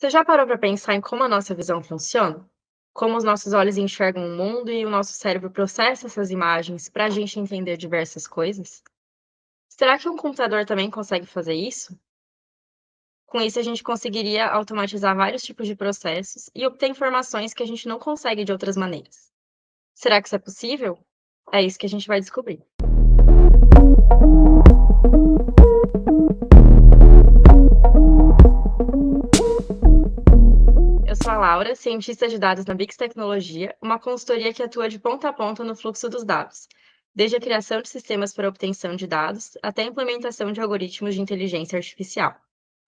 Você já parou para pensar em como a nossa visão funciona? Como os nossos olhos enxergam o mundo e o nosso cérebro processa essas imagens para a gente entender diversas coisas? Será que um computador também consegue fazer isso? Com isso, a gente conseguiria automatizar vários tipos de processos e obter informações que a gente não consegue de outras maneiras. Será que isso é possível? É isso que a gente vai descobrir. Eu sou a Laura, cientista de dados na Bix Tecnologia, uma consultoria que atua de ponta a ponta no fluxo dos dados, desde a criação de sistemas para obtenção de dados até a implementação de algoritmos de inteligência artificial.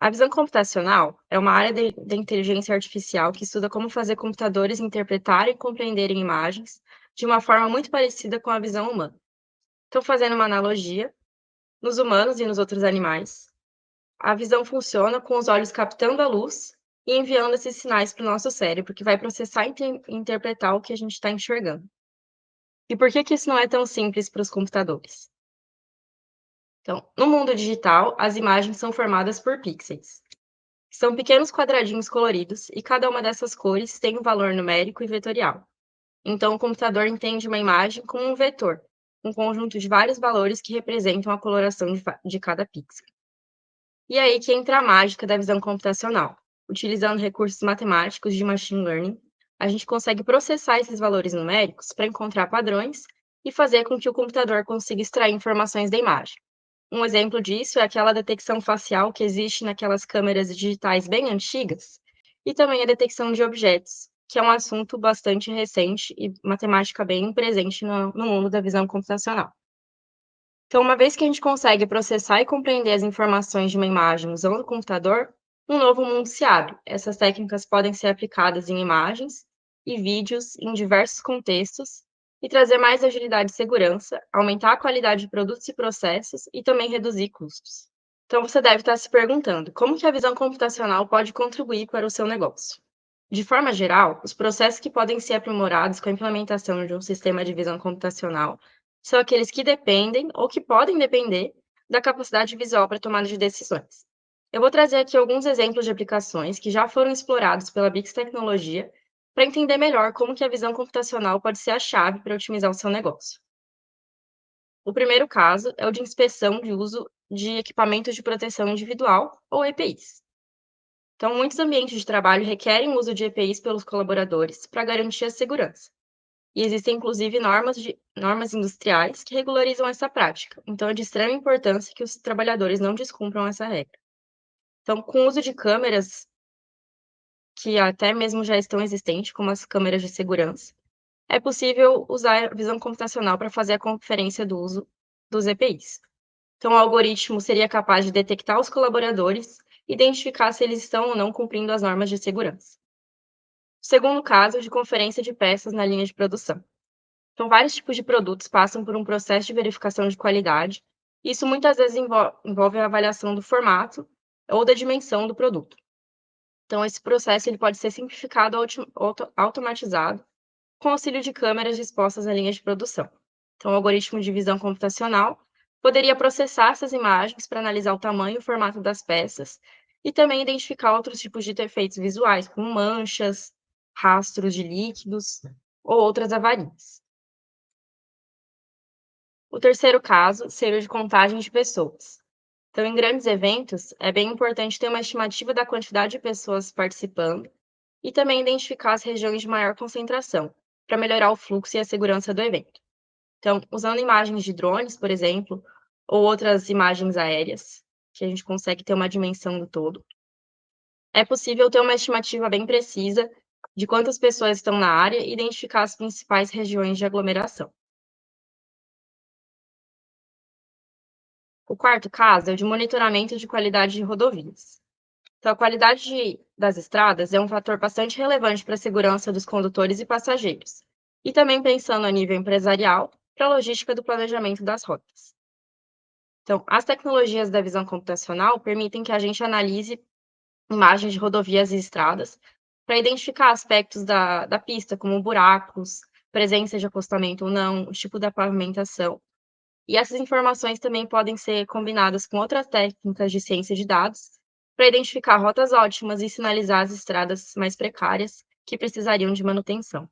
A visão computacional é uma área da inteligência artificial que estuda como fazer computadores interpretarem e compreenderem imagens de uma forma muito parecida com a visão humana. Então, fazendo uma analogia, nos humanos e nos outros animais, a visão funciona com os olhos captando a luz e enviando esses sinais para o nosso cérebro, que vai processar e interpretar o que a gente está enxergando. E por que isso não é tão simples para os computadores? Então, no mundo digital, as imagens são formadas por pixels. São pequenos quadradinhos coloridos e cada uma dessas cores tem um valor numérico e vetorial. Então, o computador entende uma imagem como um vetor, um conjunto de vários valores que representam a coloração de cada pixel. E aí que entra a mágica da visão computacional. Utilizando recursos matemáticos de machine learning, a gente consegue processar esses valores numéricos para encontrar padrões e fazer com que o computador consiga extrair informações da imagem. Um exemplo disso é aquela detecção facial que existe naquelas câmeras digitais bem antigas, e também a detecção de objetos, que é um assunto bastante recente e matemática bem presente no mundo da visão computacional. Então, uma vez que a gente consegue processar e compreender as informações de uma imagem usando o computador, um novo mundo se abre. Essas técnicas podem ser aplicadas em imagens e vídeos em diversos contextos e trazer mais agilidade e segurança, aumentar a qualidade de produtos e processos e também reduzir custos. Então, você deve estar se perguntando como que a visão computacional pode contribuir para o seu negócio. De forma geral, os processos que podem ser aprimorados com a implementação de um sistema de visão computacional são aqueles que dependem ou que podem depender da capacidade visual para tomada de decisões. Eu vou trazer aqui alguns exemplos de aplicações que já foram explorados pela Bix Tecnologia para entender melhor como que a visão computacional pode ser a chave para otimizar o seu negócio. O primeiro caso é o de inspeção de uso de equipamentos de proteção individual, ou EPIs. Então, muitos ambientes de trabalho requerem o uso de EPIs pelos colaboradores para garantir a segurança. E existem, inclusive, normas industriais que regularizam essa prática. Então, é de extrema importância que os trabalhadores não descumpram essa regra. Então, com o uso de câmeras, que até mesmo já estão existentes, como as câmeras de segurança, é possível usar a visão computacional para fazer a conferência do uso dos EPIs. Então, o algoritmo seria capaz de detectar os colaboradores e identificar se eles estão ou não cumprindo as normas de segurança. O segundo caso é de conferência de peças na linha de produção. Então, vários tipos de produtos passam por um processo de verificação de qualidade. Isso muitas vezes envolve a avaliação do formato ou da dimensão do produto. Então, esse processo ele pode ser simplificado ou automatizado com auxílio de câmeras dispostas na linha de produção. Então, o algoritmo de visão computacional poderia processar essas imagens para analisar o tamanho e o formato das peças e também identificar outros tipos de defeitos visuais, como manchas, rastros de líquidos ou outras avarias. O terceiro caso seria o de contagem de pessoas. Então, em grandes eventos, é bem importante ter uma estimativa da quantidade de pessoas participando e também identificar as regiões de maior concentração, para melhorar o fluxo e a segurança do evento. Então, usando imagens de drones, por exemplo, ou outras imagens aéreas, que a gente consegue ter uma dimensão do todo, é possível ter uma estimativa bem precisa de quantas pessoas estão na área e identificar as principais regiões de aglomeração. O quarto caso é o de monitoramento de qualidade de rodovias. Então, a qualidade das estradas é um fator bastante relevante para a segurança dos condutores e passageiros, e também pensando a nível empresarial, para a logística do planejamento das rotas. Então, as tecnologias da visão computacional permitem que a gente analise imagens de rodovias e estradas para identificar aspectos da pista, como buracos, presença de acostamento ou não, o tipo da pavimentação. E essas informações também podem ser combinadas com outras técnicas de ciência de dados para identificar rotas ótimas e sinalizar as estradas mais precárias que precisariam de manutenção.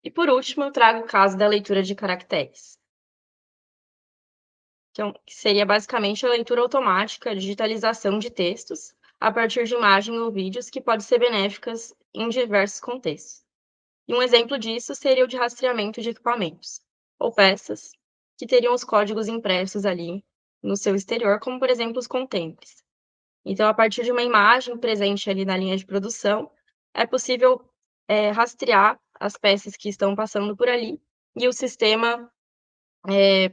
E por último, eu trago o caso da leitura de caracteres, que seria basicamente a leitura automática, a digitalização de textos a partir de imagem ou vídeos que pode ser benéficas em diversos contextos. E um exemplo disso seria o de rastreamento de equipamentos ou peças que teriam os códigos impressos ali no seu exterior, como por exemplo os contêineres. Então, a partir de uma imagem presente ali na linha de produção, é possível, rastrear as peças que estão passando por ali e o sistema,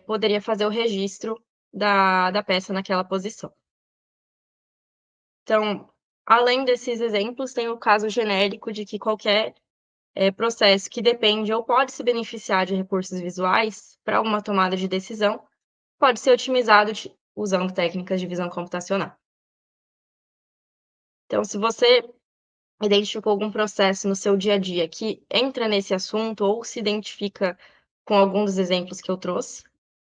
poderia fazer o registro da peça naquela posição. Então, além desses exemplos, tem o caso genérico de que qualquer, processo que depende ou pode se beneficiar de recursos visuais para alguma tomada de decisão, pode ser otimizado usando técnicas de visão computacional. Então, se você identificou algum processo no seu dia a dia que entra nesse assunto ou se identifica com algum dos exemplos que eu trouxe,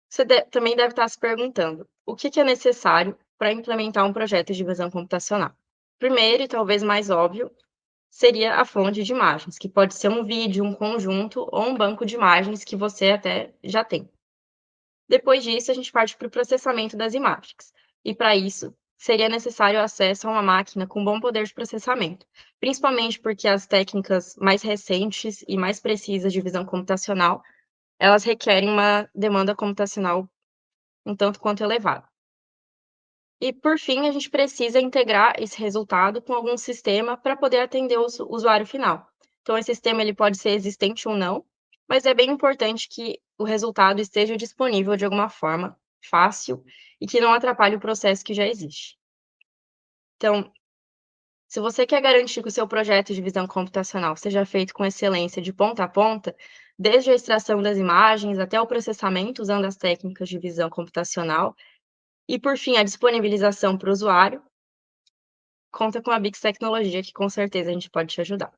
você também deve estar se perguntando: o que é necessário para implementar um projeto de visão computacional? Primeiro, e talvez mais óbvio, seria a fonte de imagens, que pode ser um vídeo, um conjunto ou um banco de imagens que você até já tem. Depois disso, a gente parte para o processamento das imagens. E para isso, seria necessário acesso a uma máquina com bom poder de processamento, principalmente porque as técnicas mais recentes e mais precisas de visão computacional, elas requerem uma demanda computacional um tanto quanto elevada. E por fim, a gente precisa integrar esse resultado com algum sistema para poder atender o usuário final. Então, esse sistema ele pode ser existente ou não, mas é bem importante que o resultado esteja disponível de alguma forma, fácil, e que não atrapalhe o processo que já existe. Então, se você quer garantir que o seu projeto de visão computacional seja feito com excelência de ponta a ponta, desde a extração das imagens até o processamento usando as técnicas de visão computacional, e por fim, a disponibilização para o usuário, conta com a Bix Tecnologia, que com certeza a gente pode te ajudar.